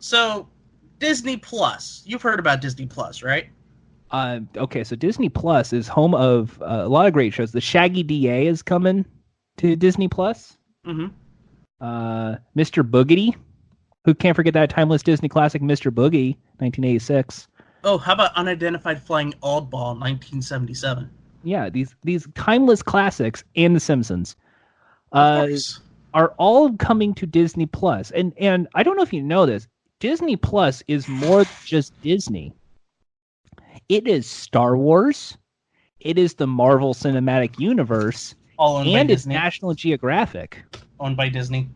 So, Disney Plus. You've heard about Disney Plus, right? Okay, so Disney Plus is home of a lot of great shows. The Shaggy DA is coming to Disney Plus. Mm-hmm. Mr. Boogedy. Who can't forget that timeless Disney classic, Mr. Boogie, 1986. Oh, how about Unidentified Flying Oddball, 1977? Yeah, these timeless classics and The Simpsons Of uh, course. are all coming to Disney Plus. And I don't know if you know this, Disney Plus is more than just Disney. It is Star Wars, it is the Marvel Cinematic Universe, All owned by and it's Disney. National Geographic. Owned by Disney.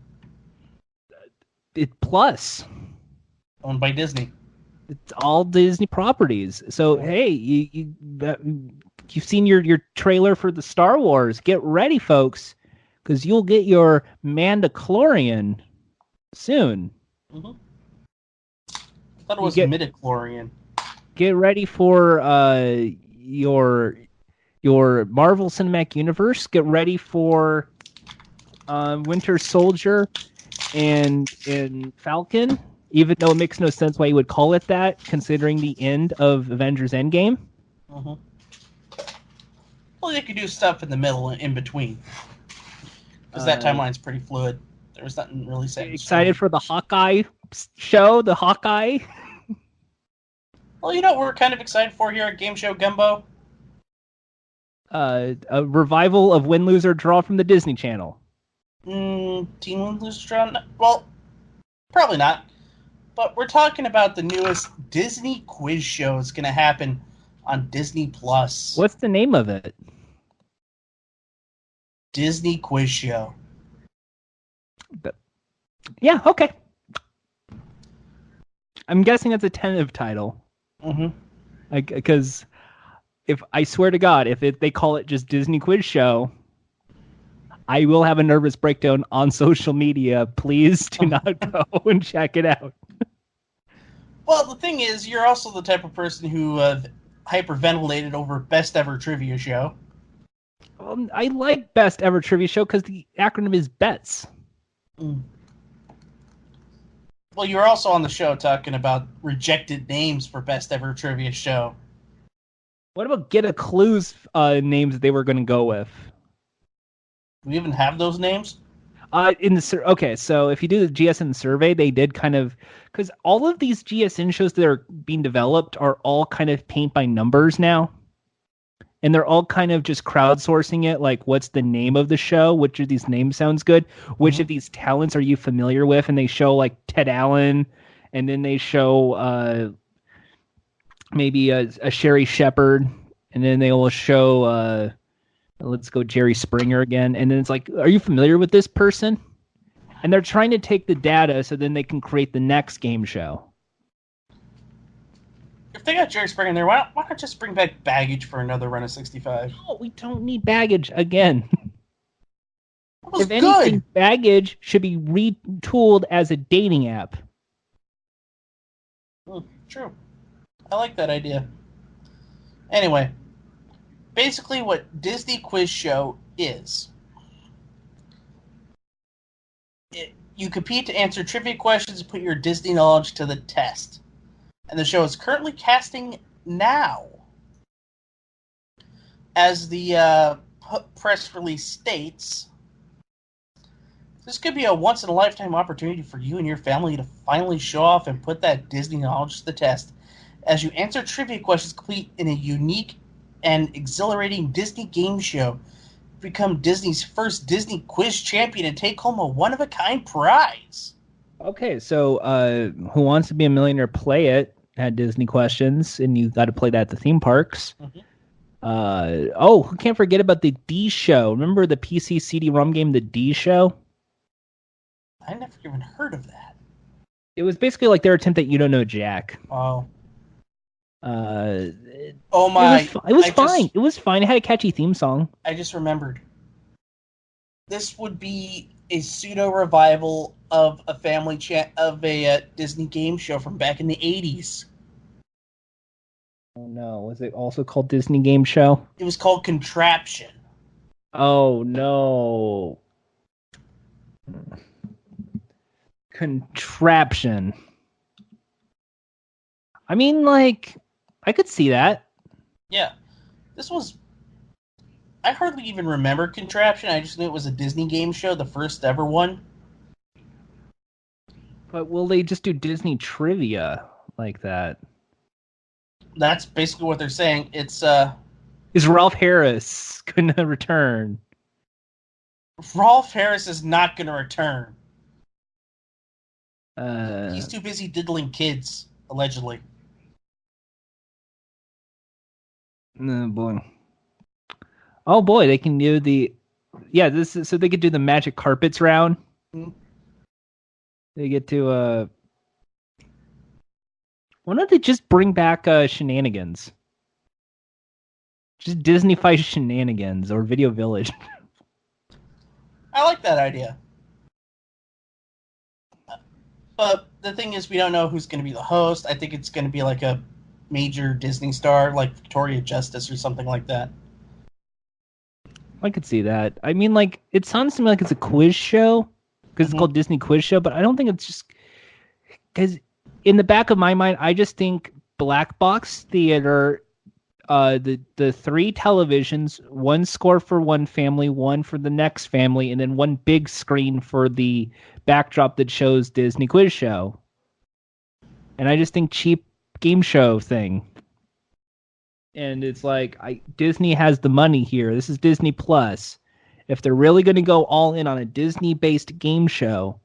It plus Owned by Disney. it's all Disney properties. So hey, you've seen your trailer for the Star Wars. Get ready, folks, because you'll get your Mandalorian soon. Mm-hmm. I thought it was midichlorian. Get ready for your Marvel Cinematic Universe. Get ready for Winter Soldier and Falcon. Even though it makes no sense why you would call it that, considering the end of Avengers Endgame. Mm-hmm. Well, they could do stuff in the middle and in between. Because that timeline's pretty fluid. There was nothing really set. Excited for the Hawkeye show? The Hawkeye? Well, you know what we're kind of excited for here at Game Show Gumbo? A revival of Win, Lose, or Draw from the Disney Channel. Team Win, Lose, Draw? Well, probably not. But we're talking about the newest Disney quiz show. It's going to happen on Disney Plus. What's the name of it? Disney Quiz Show. Yeah, okay. I'm guessing that's a tentative title. Mm-hmm. Because if I swear to God, if they call it just Disney Quiz Show, I will have a nervous breakdown on social media. Please do not go and check it out. Well, the thing is, you're also the type of person who hyperventilated over Best Ever Trivia Show. I like Best Ever Trivia Show because the acronym is BETS. Mm. Well, you were also on the show talking about rejected names for Best Ever Trivia Show. What about Get a Clue's names that they were going to go with? Do we even have those names? Okay, so if you do the GSN survey, they did kind of, because all of these GSN shows that are being developed are all kind of paint by numbers now, and they're all kind of just crowdsourcing it. Like, what's the name of the show? Which of these names sounds good? Which of these talents are you familiar with? And they show like Ted Allen, and then they show maybe a Sherry Shepherd, and then they will show. Let's go Jerry Springer again. And then it's like, are you familiar with this person? And they're trying to take the data so then they can create the next game show. If they got Jerry Springer in there, why not just bring back Baggage for another run of 65? No, we don't need Baggage again. If anything, Baggage should be retooled as a dating app. True. I like that idea. Anyway, basically what Disney Quiz Show is. You compete to answer trivia questions and put your Disney knowledge to the test. And the show is currently casting now. As the press release states, this could be a once-in-a-lifetime opportunity for you and your family to finally show off and put that Disney knowledge to the test. As you answer trivia questions complete in a unique and exhilarating Disney game show, become Disney's first Disney quiz champion and take home a one-of-a-kind prize. Okay, so Who Wants to Be a Millionaire Play It had Disney questions, and you got to play that at the theme parks. Who can't forget about the D Show? Remember the PC CD-ROM game, the D Show? I never even heard of that. It was basically like their attempt at You Don't Know Jack. Oh. It was fine. It was fine. It had a catchy theme song. I just remembered. This would be a pseudo revival of a Disney game show from back in the 80s. Oh no, was it also called Disney Game Show? It was called Contraption. Oh no. Contraption. I mean, like, I could see that. Yeah. I hardly even remember Contraption. I just knew it was a Disney game show, the first ever one. But will they just do Disney trivia like that? That's basically what they're saying. It's Is Ralph Harris going to return? Rolf Harris is not going to return. Uh, He's too busy diddling kids, allegedly. oh boy. Oh boy, they can do so they could do the magic carpets round. Mm-hmm. They get to why don't they just bring back Shenanigans? Just Disney-fied Shenanigans or Video Village. I like that idea. But the thing is, we don't know who's going to be the host. I think it's going to be like a major Disney star, like Victoria Justice or something like that. I could see that. I mean, like, it sounds to me like it's a quiz show because it's called Disney Quiz Show, but I don't think it's just because in the back of my mind, I just think black box theater, the 3 televisions, one score for one family, one for the next family, and then one big screen for the backdrop that shows Disney Quiz Show. And I just think cheap game show thing. And it's like Disney has the money here. This is Disney Plus. If they're really going to go all in on a Disney-based game show,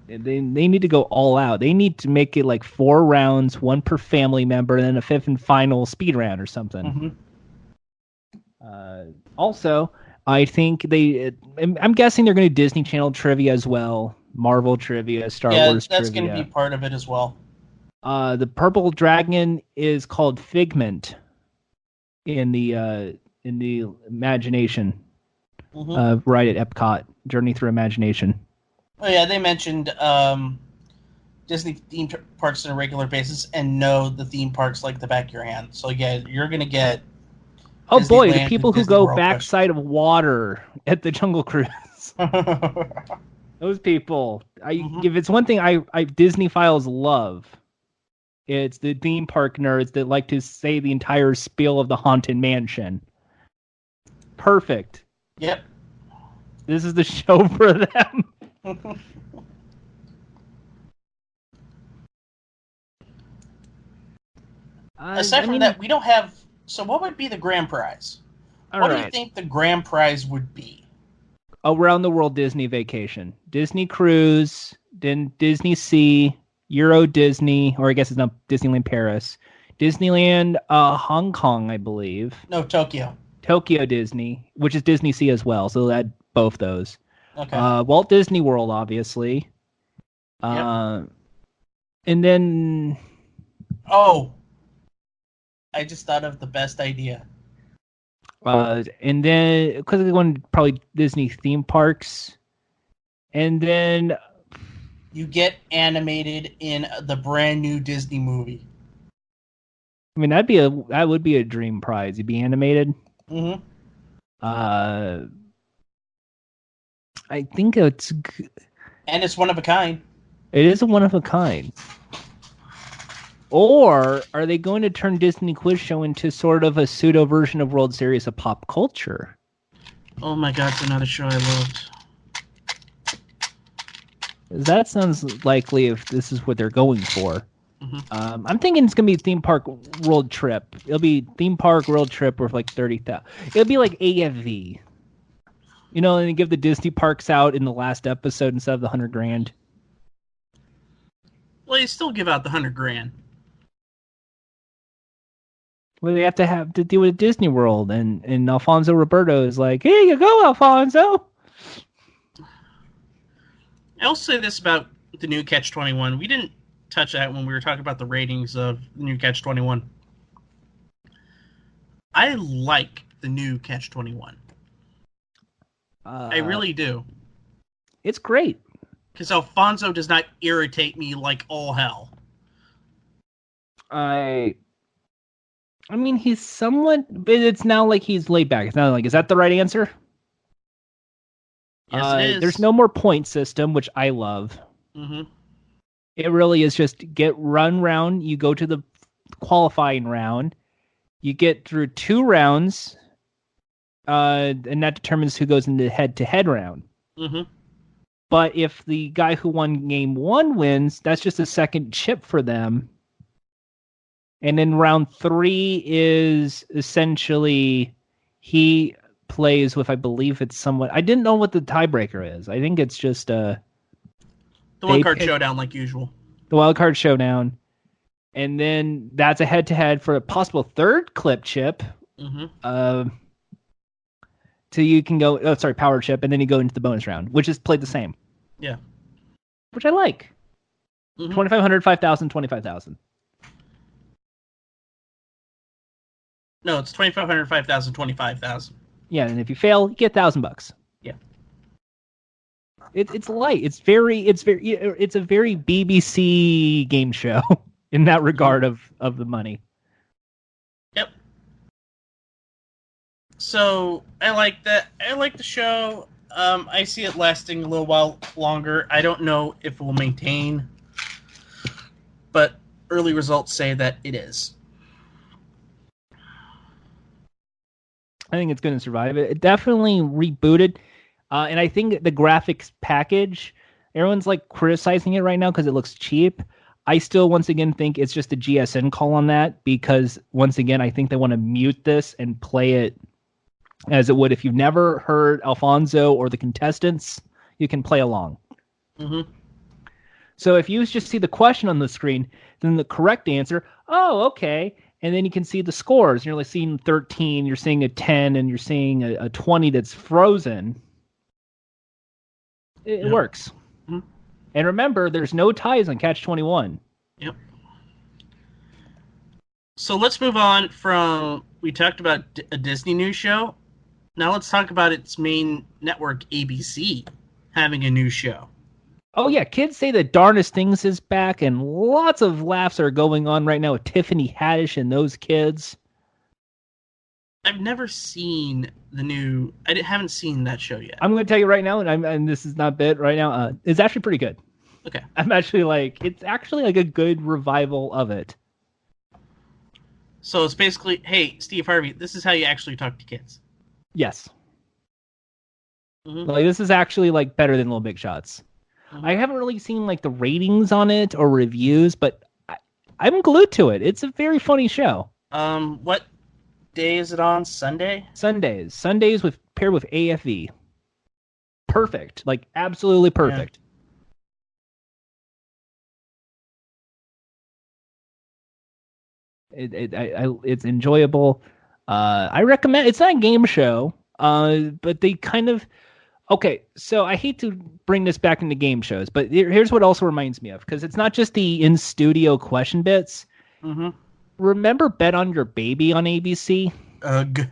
they need to go all out. They need to make it like 4 rounds, 1 per family member, and then a 5th and final speed round or something. Also, I think I'm guessing they're going to do Disney Channel trivia as well, Marvel trivia, Star Wars trivia. Yeah, that's going to be part of it as well. The purple dragon is called Figment in the imagination. Right at Epcot, Journey Through Imagination. Oh yeah, they mentioned Disney theme parks on a regular basis and know the theme parks like the back of your hand. So yeah, you're gonna get. Oh boy, the people who go backside of water at the Jungle Cruise. Those people. If it's one thing I Disney files love, it's the theme park nerds that like to say the entire spiel of the Haunted Mansion. Perfect. Yep. This is the show for them. Aside from that, we don't have. So, what would be the grand prize? What do you think the grand prize would be? Around the World Disney Vacation, Disney Cruise, then Disney Sea, Euro Disney, or I guess it's not Disneyland Paris, Disneyland Hong Kong, I believe. No, Tokyo. Tokyo Disney, which is Disney Sea as well, so they'll add both those. Okay. Walt Disney World, obviously. Yep. And then... Oh! I just thought of the best idea. And then, because they're going probably Disney theme parks. And then... You get animated in the brand new Disney movie. I mean, that would be a dream prize. You'd be animated. Mm-hmm. I think it's... And it's one of a kind. It is a one of a kind. Or are they going to turn Disney Quiz Show into sort of a pseudo version of World Series of Pop Culture? Oh my god, it's another show I loved. That sounds likely if this is what they're going for. Mm-hmm. I'm thinking it's going to be theme park world trip. It'll be theme park world trip worth like 30,000. It'll be like AFV. You know, and they give the Disney parks out in the last episode instead of the $100,000. Well, you still give out the $100,000. Well, they have to deal with Disney World, and Alfonso Roberto is like, "Here you go, Alfonso." I'll say this about the new Catch-21. We didn't touch that when we were talking about the ratings of the new Catch-21. I like the new Catch-21. I really do. It's great. Because Alfonso does not irritate me like all hell. I mean, he's somewhat... But it's now like he's laid back. It's not like, is that the right answer? Yes, it is. There's no more point system, which I love. Mm-hmm. It really is just get run round. You go to the qualifying round. You get through 2 rounds, and that determines who goes into the head-to-head round. Mm-hmm. But if the guy who won game 1 wins, that's just a second chip for them. And then round 3 is essentially he plays with, I believe it's somewhat. I didn't know what the tiebreaker is. I think it's just the wild card showdown, like usual. The wild card showdown, and then that's a head-to-head for a possible 3rd clip chip. Mm-hmm. So you can go. Oh, sorry, power chip, and then you go into the bonus round, which is played the same. Yeah, which I like. 2,500, 5,000, 25,000. No, it's 2,500, 5,000, 25,000. Yeah, and if you fail, you get $1,000. Yeah. It's light. It's a very BBC game show in that regard of the money. Yep. So I like that. I like the show. I see it lasting a little while longer. I don't know if it will maintain, but early results say that it is. I think it's going to survive. It definitely rebooted. And I think the graphics package, everyone's like criticizing it right now because it looks cheap. I still, once again, think it's just a GSN call on that because, once again, I think they want to mute this and play it as it would. If you've never heard Alfonso or the contestants, you can play along. Mm-hmm. So if you just see the question on the screen, then the correct answer, oh, okay. And then you can see the scores. You're like seeing 13, you're seeing a 10, and you're seeing a 20 that's frozen. It works. Mm-hmm. And remember, there's no ties on Catch 21. Yep. So let's move on from, we talked about a Disney news show. Now let's talk about its main network, ABC, having a new show. Oh, yeah. Kids Say the Darnest Things is back, and lots of laughs are going on right now with Tiffany Haddish and those kids. I've never seen the new... I haven't seen that show yet. I'm going to tell you right now, and this is not bit right now, it's actually pretty good. Okay. It's actually like a good revival of it. So it's basically, hey, Steve Harvey, this is how you actually talk to kids. Yes. Mm-hmm. Like, this is actually like better than Little Big Shots. Mm-hmm. I haven't really seen like the ratings on it or reviews, but I'm glued to it. It's a very funny show. What day is it on? Sunday? Sundays paired with AFV. Perfect. Like, absolutely perfect. Yeah. It's enjoyable. I recommend. It's not a game show, but they kind of. Okay, so I hate to bring this back into game shows, but here's what also reminds me of, because it's not just the in-studio question bits. Mm-hmm. Remember Bet on Your Baby on ABC? Ugh.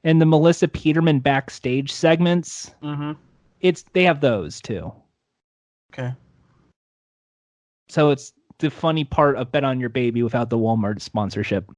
And the Melissa Peterman backstage segments? Mm-hmm. They have those, too. Okay. So it's the funny part of Bet on Your Baby without the Walmart sponsorship.